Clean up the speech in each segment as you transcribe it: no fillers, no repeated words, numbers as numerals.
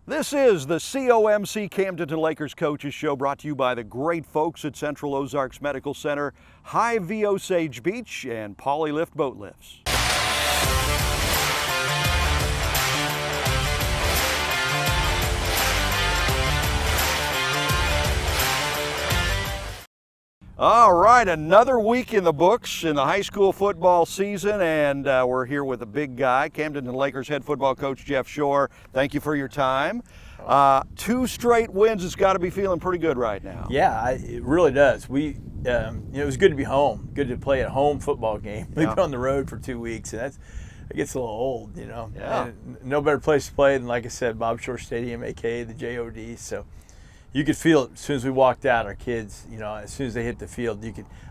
This is the COMC Camdenton Lakers Coaches Show, brought to you by the great folks at Central Ozarks Medical Center, High V Osage Beach, and Polylift Boat Lifts. All right, another week in the books in the high school football season, and we're here with a big guy, Camdenton Lakers head football coach Jeff Shore. Thank you for your time. 2 straight wins. It's got to be feeling pretty good right now. Yeah, it really does. It was good to be home, good to play a home football game. We've been on the road for 2 weeks, and it gets a little old, you know. Yeah. And no better place to play than, like I said, Bob Shore Stadium, aka the JOD. So you could feel it as soon as we walked out. Our kids, you know, as soon as they hit the field,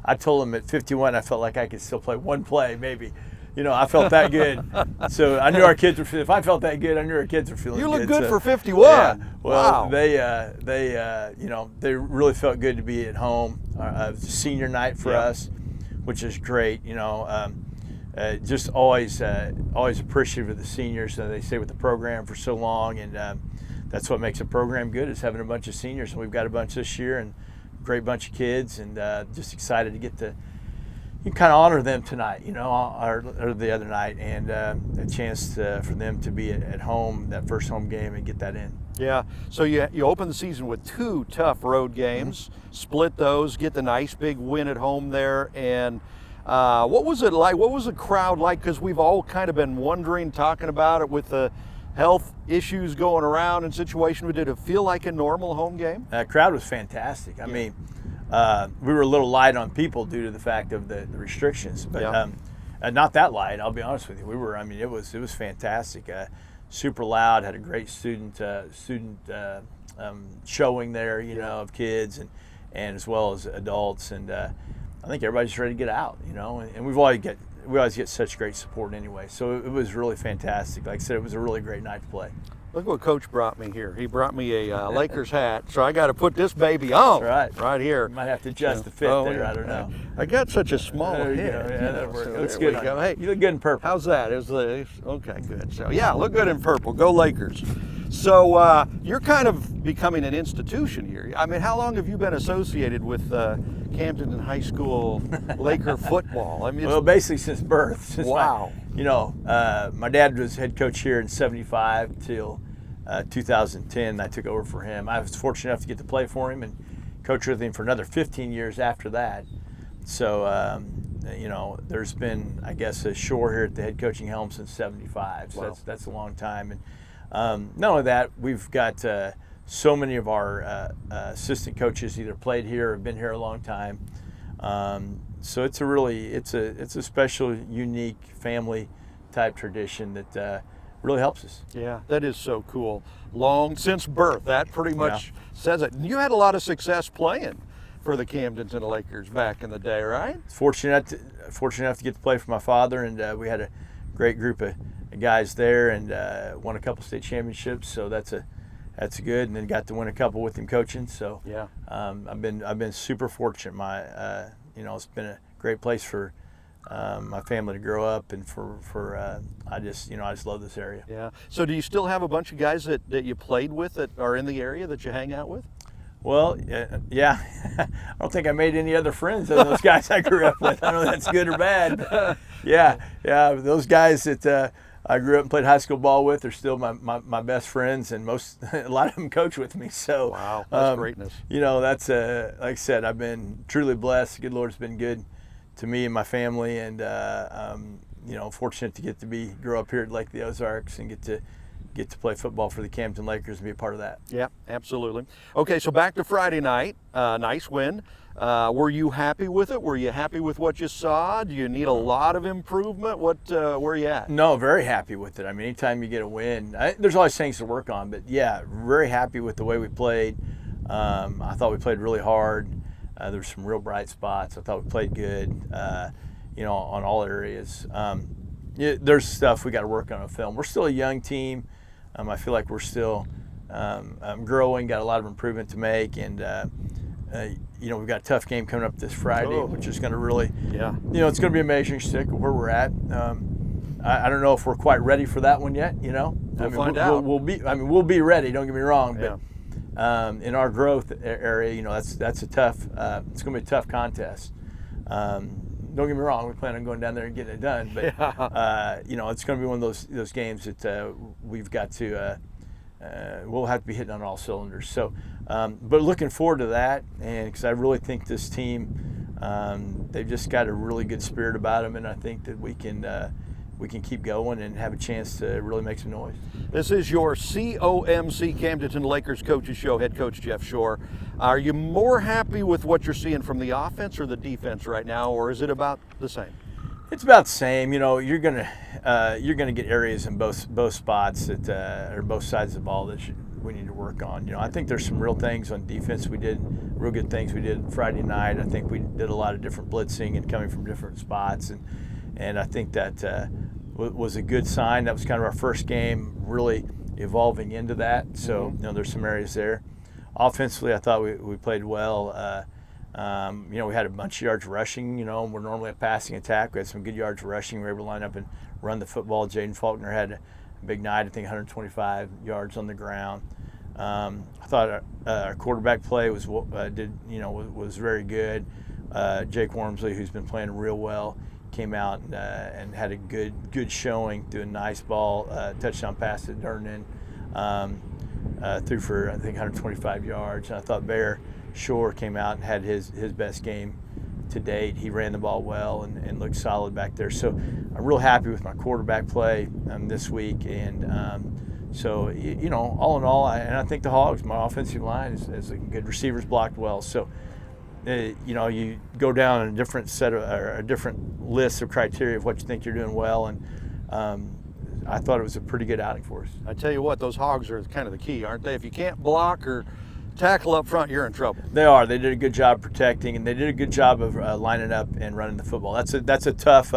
I told them at 51, I felt like I could still play one play, maybe. You know, I felt that good. So I knew our kids were feeling. If I felt that good, I knew our kids were feeling good. You look good so, for 51. Yeah. Well, wow. They really felt good to be at home. It was a senior night for us, which is great. You know, just always appreciative of the seniors. They stay with the program for so long, and that's what makes a program good, is having a bunch of seniors. And we've got a bunch this year, and a great bunch of kids, and just excited to get to kind of honor them tonight, you know, or the other night, and a chance for them to be at home, that first home game, and get that in. Yeah, so you open the season with 2 tough road games, split those, get the nice big win at home there, and what was it like? What was the crowd like? Because we've all kind of been wondering, talking about it with the health issues going around and situation. Did it feel like a normal home game? The crowd was fantastic. I mean, we were a little light on people due to the fact of the restrictions, but not that light. I'll be honest with you. We were. I mean, it was fantastic. Super loud. Had a great student showing there. You know, of kids and as well as adults, and I think everybody's ready to get out. You know, and we always get such great support anyway. So it was really fantastic. Like I said, it was a really great night to play. Look what Coach brought me here. He brought me a Lakers hat, so I got to put this baby on. That's right here. You might have to adjust the fit there. Yeah. I don't know. I got such a small head. Yeah, that works. So Looks good. Hey, you look good in purple. How's that? Okay, good. So yeah, look good in purple. Go Lakers. So you're kind of becoming an institution here. I mean, how long have you been associated with Camdenton High School Laker football? I mean, well, basically since birth. Wow. My dad was head coach here in '75 till 2010. I took over for him. I was fortunate enough to get to play for him and coach with him for another 15 years after that. So, there's been, I guess, a Shore here at the head coaching helm since '75. So wow. that's a long time. And not only that, we've got so many of our assistant coaches either played here or been here a long time. So it's a special, unique family type tradition that really helps us. Yeah, that is so cool. Long since birth, that pretty much says it. You had a lot of success playing for the Camdenton Lakers back in the day, right? Fortunate enough to get to play for my father, and we had a great group of guys there, and won a couple state championships. So that's good, and then got to win a couple with him coaching. So yeah, I've been super fortunate. It's been a great place for my family to grow up, and I just love this area. Yeah. So do you still have a bunch of guys that you played with that are in the area that you hang out with? Well, yeah. I don't think I made any other friends than those guys I grew up with. I don't know if that's good or bad. Yeah. Those guys that I grew up and played high school ball with are still my best friends, and a lot of them coach with me. So wow, that's greatness. That's like I said, I've been truly blessed. The good Lord's been good to me and my family, and fortunate to get to grow up here at Lake the Ozarks and get to play football for the Camdenton Lakers and be a part of that. Yeah, absolutely. Okay, so back to Friday night. Nice win. Were you happy with it? Were you happy with what you saw? Do you need a lot of improvement? Where are you at? No, very happy with it. I mean, anytime you get a win, there's always things to work on, but yeah, very happy with the way we played. I thought we played really hard. There were some real bright spots. I thought we played good, on all areas. There's stuff we got to work on film. We're still a young team. I feel like we're still growing, got a lot of improvement to make, and we've got a tough game coming up this Friday, which is going to really, it's going to be a measuring stick of where we're at. I don't know if we're quite ready for that one yet, We'll find out. We'll be ready. Don't get me wrong, but in our growth area, that's a tough. It's going to be a tough contest. Don't get me wrong. We plan on going down there and getting it done, but it's going to be one of those games that we've got to. We'll have to be hitting on all cylinders. So, but looking forward to that, and because I really think this team, they've just got a really good spirit about them, and I think that we can keep going and have a chance to really make some noise. This is your COMC Camdenton Lakers Coaches Show, head coach Jeff Shore. Are you more happy with what you're seeing from the offense or the defense right now, or is it about the same? It's about the same. You're gonna get areas in both spots that or both sides of the ball that we need to work on. I think there's some real things on defense real good things we did Friday night. I think we did a lot of different blitzing and coming from different spots, and I think that was a good sign. That was kind of our first game really evolving into that. So there's some areas there. Offensively, I thought we played well. We had a bunch of yards rushing. We're normally a passing attack. We had some good yards rushing. We were able to line up and run the football. Jaden Faulkner had a big night. I think 125 yards on the ground. I thought our quarterback play was very good. Jake Wormsley, who's been playing real well, came out and had a good showing. Threw a nice ball, touchdown pass to Durnan. Threw for I think 125 yards. And I thought Bear Shore came out and had his best game to date. He ran the ball well and looked solid back there. So I'm real happy with my quarterback play this week. And all in all, I think the Hogs, my offensive line, is good. Receivers blocked well. So you go down a different a different list of criteria of what you think you're doing well, and I thought it was a pretty good outing for us. I tell you what, those Hogs are kind of the key, aren't they? If you can't block or tackle up front, you're in trouble. They are. They did a good job protecting, and they did a good job of lining up and running the football. That's a tough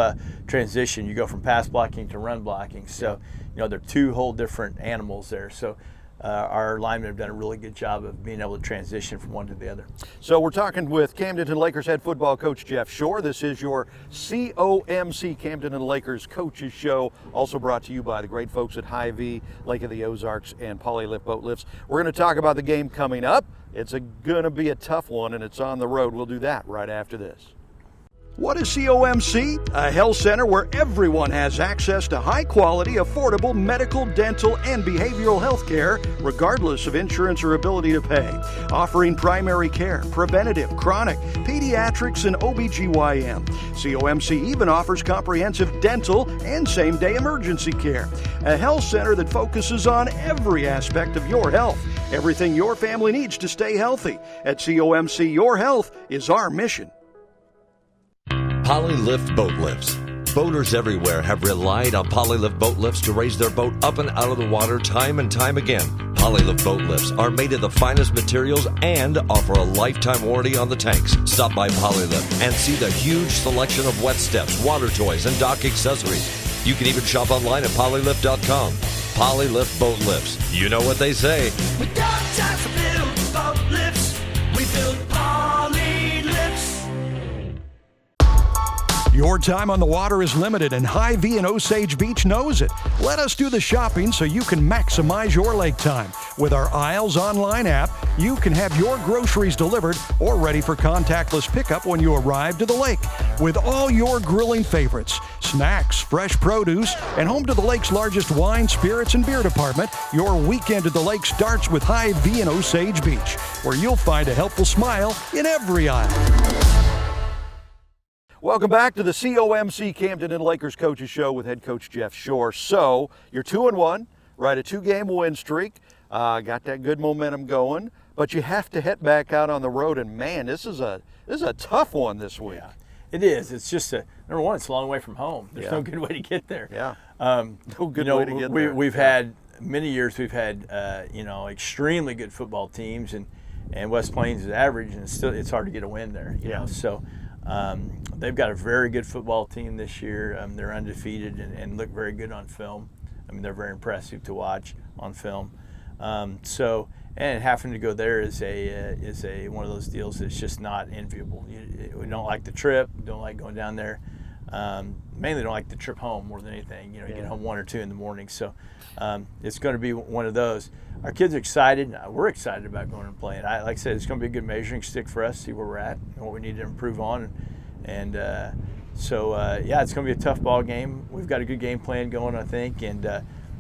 transition. You go from pass blocking to run blocking. So, they're two whole different animals there. So, our linemen have done a really good job of being able to transition from one to the other. So we're talking with Camdenton Lakers head football coach Jeff Shore. This is your COMC Camdenton Lakers Coaches Show, also brought to you by the great folks at Hy-Vee, Lake of the Ozarks, and Polylift Boat Lifts. We're going to talk about the game coming up. It's going to be a tough one, and it's on the road. We'll do that right after this. What is COMC? A health center where everyone has access to high-quality, affordable medical, dental, and behavioral health care, regardless of insurance or ability to pay. Offering primary care, preventative, chronic, pediatrics, and OBGYN. COMC even offers comprehensive dental and same-day emergency care. A health center that focuses on every aspect of your health. Everything your family needs to stay healthy. At COMC, your health is our mission. Polylift Boat Lifts. Boaters everywhere have relied on Polylift Boat Lifts to raise their boat up and out of the water time and time again. Polylift Boat Lifts are made of the finest materials and offer a lifetime warranty on the tanks. Stop by Polylift and see the huge selection of wet steps, water toys, and dock accessories. You can even shop online at polylift.com. Polylift Boat Lifts. You know what they say. We got time to build boat lifts. We build Polylifts. Your time on the water is limited, and Hy-Vee and Osage Beach knows it. Let us do the shopping so you can maximize your lake time. With our Isles online app, you can have your groceries delivered or ready for contactless pickup when you arrive to the lake. With all your grilling favorites, snacks, fresh produce, and home to the lake's largest wine, spirits, and beer department, your weekend at the lake starts with Hy-Vee and Osage Beach, where you'll find a helpful smile in every aisle. Welcome back to the COMC Camdenton Lakers Coaches Show with head coach Jeff Shore. So, you're 2-1, right? A 2-game win streak. Got that good momentum going, but you have to head back out on the road, and man, this is a tough one this week. Yeah, it is. It's just number one, it's a long way from home. There's no good way to get there. Yeah. No good way to get there. We've had many years. We've had extremely good football teams, and West Plains is average, and it's hard to get a win there. You know, so. They've got a very good football team this year. They're undefeated and look very good on film. I mean, they're very impressive to watch on film. And having to go there is one of those deals that's just not enviable. We don't like the trip, don't like going down there. mainly don't like the trip home more than anything. You get home 1 or 2 in the morning. So it's going to be one of those. Our kids are excited. We're excited about going and playing. Like I said, it's going to be a good measuring stick for us, see where we're at and what we need to improve on. So it's going to be a tough ball game. We've got a good game plan going, I think, and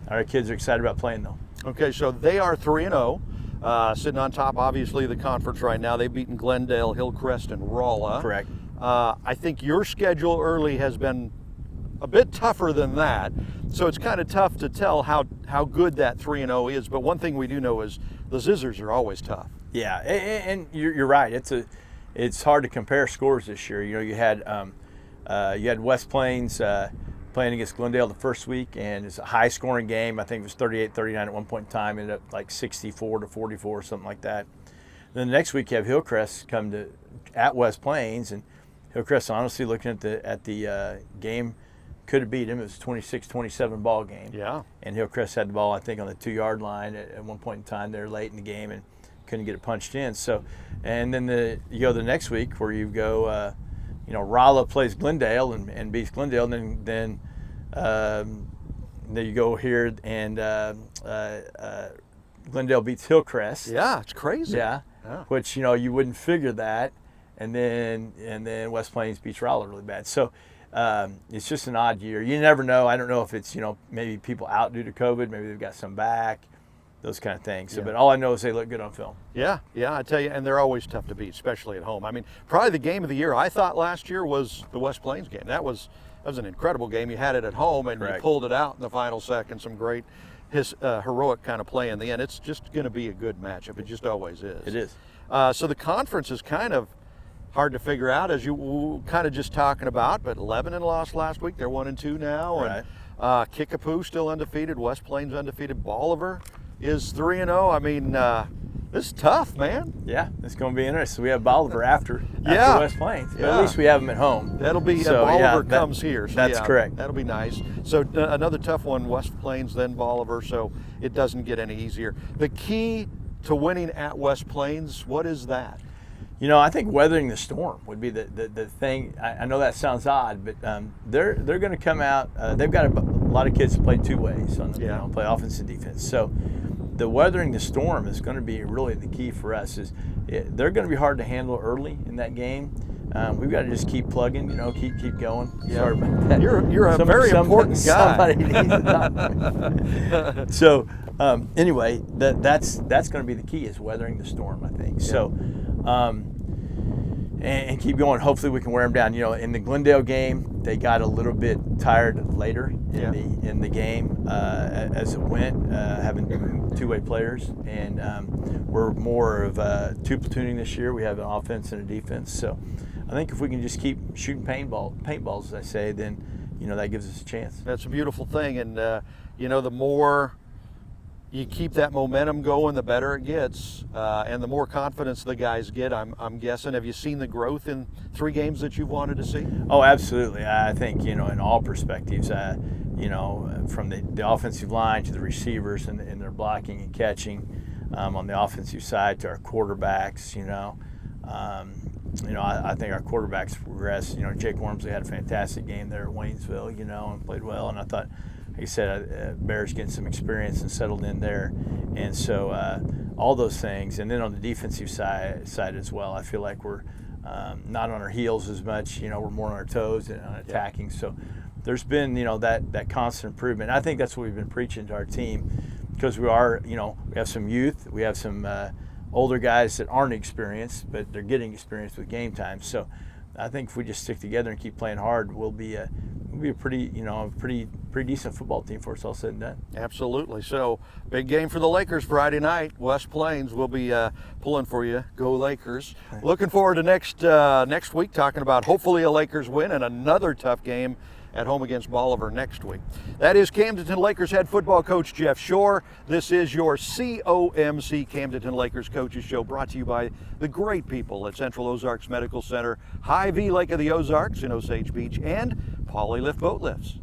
our kids are excited about playing, though. Okay, so they are 3-0, sitting on top, obviously, of the conference right now. They've beaten Glendale, Hillcrest, and Rolla. Correct. I think your schedule early has been a bit tougher than that, so it's kind of tough to tell how good that 3-0 is. But one thing we do know is the Zizzers are always tough. Yeah, and you're right. It's hard to compare scores this year. You had West Plains playing against Glendale the first week, and it's a high-scoring game. I think it was 38-39 at one point in time. Ended up like 64-44 or something like that. Then the next week you have Hillcrest come at West Plains, and Hillcrest, honestly, looking at the game, could have beat him. It was a 26-27 ball game. Yeah. And Hillcrest had the ball, I think, on the 2-yard line at one point in time there late in the game and couldn't get it punched in. So, and then you go the next week where you go, Rolla plays Glendale and beats Glendale, and then you go here and Glendale beats Hillcrest. Yeah, it's crazy. Yeah. Which you wouldn't figure that, and then West Plains beats Rolla really bad. So it's just an odd year. You never know. I don't know if it's maybe people out due to COVID, maybe they've got some back, those kind of things. So, but all I know is they look good on film. Yeah, I tell you, and they're always tough to beat, especially at home. I mean, probably the game of the year I thought last year was the West Plains game. That was an incredible game. You had it at home and you pulled it out in the final second. Some great heroic kind of play in the end. It's just going to be a good matchup. It just always is. It is. So the conference is kind of hard to figure out, as you kind of just talking about, but Lebanon lost last week. They're 1-2 now. Right. And Kickapoo still undefeated. West Plains undefeated. Bolivar is 3-0. I mean, this is tough, man. Yeah, it's going to be interesting. We have Bolivar after West Plains. But at least we have them at home. That'll be, Bolivar comes here. So that's correct. That'll be nice. So another tough one, West Plains, then Bolivar, so it doesn't get any easier. The key to winning at West Plains, what is that? I think weathering the storm would be the thing. I know that sounds odd, but they're going to come out. They've got a lot of kids to play two ways on them, play offense and defense. So the weathering the storm is going to be really the key for us. They're going to be hard to handle early in that game. We've got to just keep plugging, keep going. Yeah. Sorry about that. You're a very important guy. Somebody needs to talk. So anyway, that's going to be the key, is weathering the storm, I think. Yeah. So. And keep going. Hopefully we can wear them down. In the Glendale game, they got a little bit tired later in the game as it went, having two-way players. And we're more of two platooning this year. We have an offense and a defense. So I think if we can just keep shooting paintballs, as I say, then that gives us a chance. That's a beautiful thing. And the more you keep that momentum going, the better it gets, and the more confidence the guys get, I'm guessing. Have you seen the growth in 3 games that you've wanted to see? Oh, absolutely. I think, in all perspectives, from the offensive line to the receivers and their blocking and catching, on the offensive side to our quarterbacks, I think our quarterbacks progressed. Jake Wormsley had a fantastic game there at Waynesville, and played well. And I thought, like I said, Bear's getting some experience and settled in there. And so all those things. And then on the defensive side as well, I feel like we're not on our heels as much. We're more on our toes and on attacking. So there's been, that constant improvement. I think that's what we've been preaching to our team, because we are, we have some youth. We have some older guys that aren't experienced, but they're getting experience with game time. So I think if we just stick together and keep playing hard, we'll be a pretty decent football team for us all said and done. Absolutely. So big game for the Lakers Friday night. West Plains will be pulling for you. Go Lakers. Looking forward to next week, talking about hopefully a Lakers win and another tough game at home against Bolivar next week. That is Camdenton Lakers head football coach Jeff Shore. This is your COMC Camdenton Lakers Coaches Show, brought to you by the great people at Central Ozarks Medical Center, Hy-Vee Lake of the Ozarks in Osage Beach, and Polylift Boat Lifts.